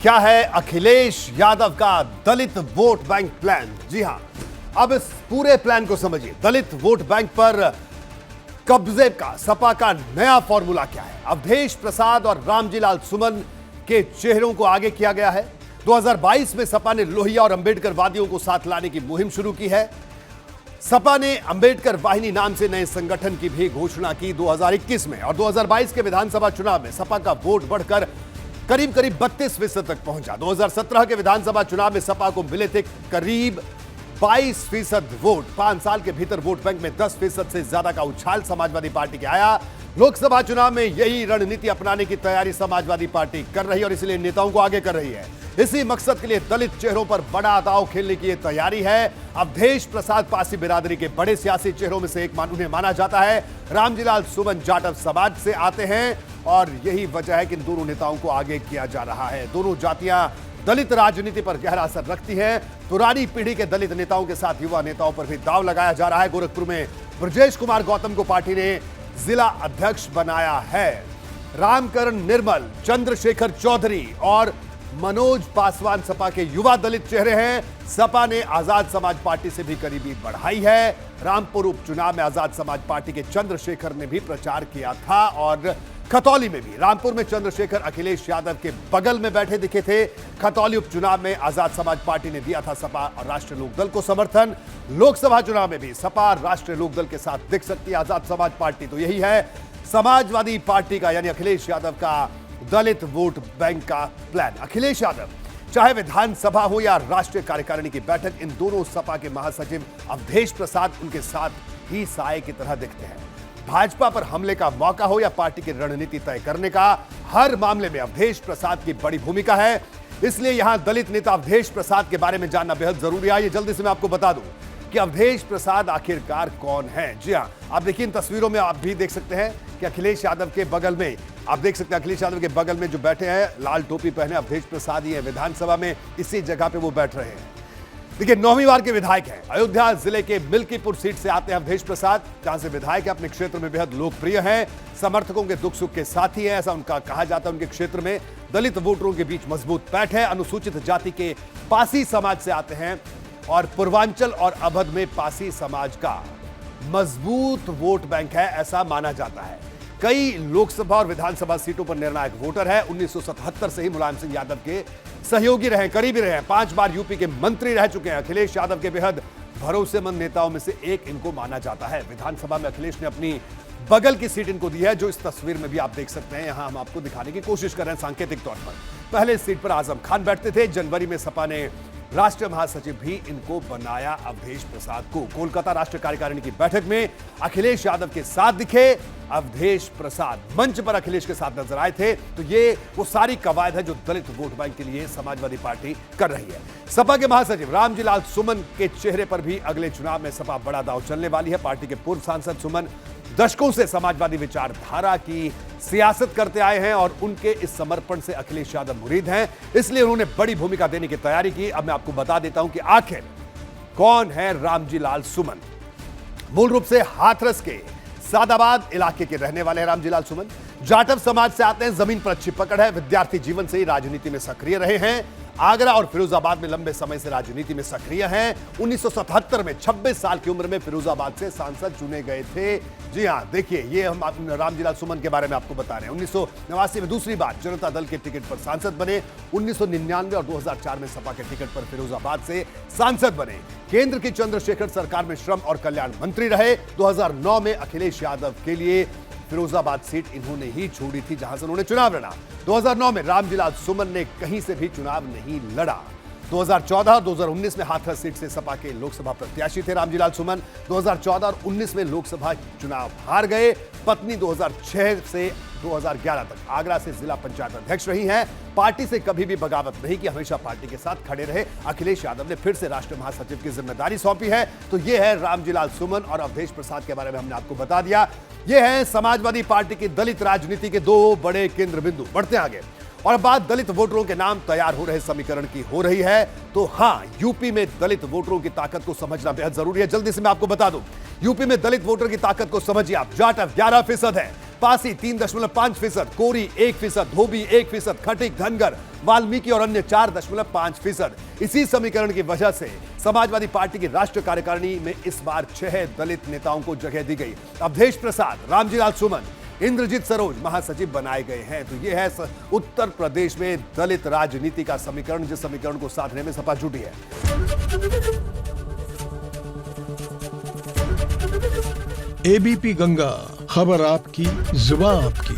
क्या है अखिलेश यादव का दलित वोट बैंक प्लान? जी हां, अब इस पूरे प्लान को समझिए। दलित वोट बैंक पर कब्जे का सपा का नया फॉर्मूला क्या है? अवधेश प्रसाद और रामजी लाल सुमन के चेहरों को आगे किया गया है। 2022 में सपा ने लोहिया और अंबेडकर वादियों को साथ लाने की मुहिम शुरू की है। सपा ने अंबेडकर वाहिनी नाम से नए संगठन की भी घोषणा की 2021 में, और 2022 के विधानसभा चुनाव में सपा का वोट बढ़कर करीब 32% तक पहुंचा। 2017 के विधानसभा चुनाव में सपा को मिले थे करीब 22% वोट। 5 साल के भीतर वोट बैंक में 10% से ज्यादा का उछाल समाजवादी पार्टी के आया। लोकसभा चुनाव में यही रणनीति अपनाने की तैयारी समाजवादी पार्टी कर रही है और इसलिए नेताओं को आगे कर रही है। इसी मकसद के लिए दलित चेहरों पर बड़ा दांव खेलने की यह तैयारी है। अवधेश प्रसाद पासी बिरादरी के बड़े सियासी चेहरों में से एक उन्हें माना जाता है। रामजी लाल सुमन जाटव समाज से आते हैं और यही वजह है कि इन दोनों नेताओं को आगे किया जा रहा है। दोनों जातियां दलित राजनीति पर गहरा असर रखती हैं। पुरानी पीढ़ी के दलित नेताओं के साथ युवा नेताओं पर भी दांव लगाया जा रहा है। गोरखपुर में ब्रजेश कुमार गौतम को पार्टी ने जिला अध्यक्ष बनाया है। रामकरण निर्मल, चंद्रशेखर चौधरी और मनोज पासवान सपा के युवा दलित चेहरे हैं। सपा ने आजाद समाज पार्टी से भी करीबी बढ़ाई है। रामपुर उपचुनाव में आजाद समाज पार्टी के चंद्रशेखर ने भी प्रचार किया था और खतौली में भी। रामपुर में चंद्रशेखर अखिलेश यादव के बगल में बैठे दिखे थे। खतौली उपचुनाव में आजाद समाज पार्टी ने दिया था सपा और राष्ट्रीय लोकदल को समर्थन। लोकसभा चुनाव में भी सपा राष्ट्रीय लोकदल के साथ दिख सकती है आजाद समाज पार्टी। तो यही है समाजवादी पार्टी का यानी अखिलेश यादव का दलित वोट बैंक का प्लान। अखिलेश यादव चाहे विधानसभा हो या राष्ट्रीय कार्यकारिणी की बैठक, इन दोनों सपा के महासचिव अवधेश प्रसाद उनके साथ ही साए की तरह दिखते हैं। भाजपा पर हमले का मौका हो या पार्टी की रणनीति तय करने का, हर मामले में अवधेश प्रसाद की बड़ी भूमिका है। इसलिए यहां दलित नेता अवधेश प्रसाद के बारे में जानना बेहद जरूरी है। ये जल्दी से मैं आपको बता दूं कि अवधेश प्रसाद आखिरकार कौन है। जी हां, आप देखिए इन तस्वीरों में आप भी देख सकते हैं कि अखिलेश यादव के बगल में आप देख सकते हैं, अखिलेश यादव के बगल में जो बैठे हैं लाल टोपी पहने अवधेश प्रसाद ही है। विधानसभा में इसी जगह पे वो बैठ रहे हैं। देखिए 9वीं बार के विधायक हैं। अयोध्या जिले के मिल्कीपुर सीट से आते हैं अवधेश प्रसाद, जहां से विधायक है। अपने क्षेत्र में बेहद लोकप्रिय हैं, समर्थकों के दुख सुख के साथी हैं, ऐसा उनका कहा जाता है। उनके क्षेत्र में दलित वोटरों के बीच मजबूत पैठ है। अनुसूचित जाति के पासी समाज से आते हैं और पूर्वांचल और अवध में पासी समाज का मजबूत वोट बैंक है, ऐसा माना जाता है। कई लोकसभा और विधानसभा सीटों पर निर्णायक वोटर है। 1977 से ही मुलायम सिंह यादव के सहयोगी रहे, करीबी रहे। 5 बार यूपी के मंत्री रह चुके हैं। अखिलेश यादव के बेहद भरोसेमंद नेताओं में से एक इनको माना जाता है। विधानसभा में अखिलेश ने अपनी बगल की सीट इनको दी है, जो इस तस्वीर में भी आप देख सकते हैं। यहां हम आपको दिखाने की कोशिश कर रहे हैं सांकेतिक तौर पर। पहले इस सीट पर आजम खान बैठते थे। जनवरी में सपा ने राष्ट्रीय महासचिव भी इनको बनाया अवधेश प्रसाद को। कोलकाता राष्ट्रीय कार्यकारिणी की बैठक में अखिलेश यादव के साथ दिखे अवधेश प्रसाद। मंच पर अखिलेश के साथ नजर आए थे। तो ये वो सारी कवायद है जो दलित वोट बैंक के लिए समाजवादी पार्टी कर रही है। सपा के महासचिव रामजी लाल सुमन के चेहरे पर भी अगले चुनाव में सपा बड़ा दांव चलने वाली है। पार्टी के पूर्व सांसद सुमन दशकों से समाजवादी विचारधारा की सियासत करते आए हैं और उनके इस समर्पण से अखिलेश यादव मुरीद हैं। इसलिए उन्होंने बड़ी भूमिका देने की तैयारी की। अब मैं आपको बता देता हूं कि आखिर कौन है रामजी लाल सुमन। मूल रूप से हाथरस के सादाबाद इलाके के रहने वाले हैं रामजी लाल सुमन। जाटव समाज से आते हैं। जमीन पर अच्छी पकड़ है। विद्यार्थी जीवन से ही राजनीति में सक्रिय रहे हैं। आगरा और फिरोजाबाद में लंबे समय से राजनीति में सक्रिय हैं। 1977 में 26 साल की उम्र में फिरोजाबाद से सांसद चुने गए थे। जी हां, देखिए ये हम रामजी लाल सुमन के बारे में आपको बता रहे हैं। 1989 में दूसरी बार जनता दल के टिकट पर सांसद बने। 1999 और 2004 में सपा के टिकट पर फिरोजाबाद से सांसद बने। केंद्र की चंद्रशेखर सरकार में श्रम और कल्याण मंत्री रहे। 2009 में अखिलेश यादव के लिए फिरोजाबाद सीट इन्होंने ही छोड़ी थी, जहां से उन्होंने चुनाव लड़ा। 2009 में रामजी लाल सुमन ने कहीं से भी चुनाव नहीं लड़ा। 2014 और 2019 में हाथरस सीट से सपा के लोकसभा प्रत्याशी थे रामजी लाल सुमन। 2014 और 19 में लोकसभा चुनाव हार गए। पत्नी 2006 से 2011 तक आगरा से जिला पंचायत अध्यक्ष रही हैं। पार्टी से कभी भी बगावत नहीं की, हमेशा पार्टी के साथ खड़े रहे। अखिलेश यादव ने फिर से राष्ट्रीय महासचिव की जिम्मेदारी सौंपी है। तो यह है रामजी लाल सुमन और अवधेश प्रसाद के बारे में हमने आपको बता दिया। यह है समाजवादी पार्टी की दलित राजनीति के 2 बड़े केंद्र बिंदु। बढ़ते आगे और बात दलित वोटरों के नाम तैयार हो रहे समीकरण की हो रही है। तो हां, यूपी में दलित वोटरों की ताकत को समझना बेहद जरूरी है। जल्दी से मैं आपको बता दूं, यूपी में दलित वोटर की ताकत को समझिए आप। जाटव 11% है, पासी 3.5%, कोरी 1%, धोबी 1%, खटिक, धनगर वाल्मीकि और अन्य 4.5%। इसी समीकरण की वजह से समाजवादी पार्टी की राष्ट्रीय कार्यकारिणी में इस बार 6 दलित नेताओं को जगह दी गई। अवधेश प्रसाद, रामजीलाल सुमन, इंद्रजीत सरोज महासचिव बनाए गए हैं। तो यह है उत्तर प्रदेश में दलित राजनीति का समीकरण, जिस समीकरण को साधने में सपा जुटी है। एबीपी गंगा, खबर आपकी, जुबान आपकी।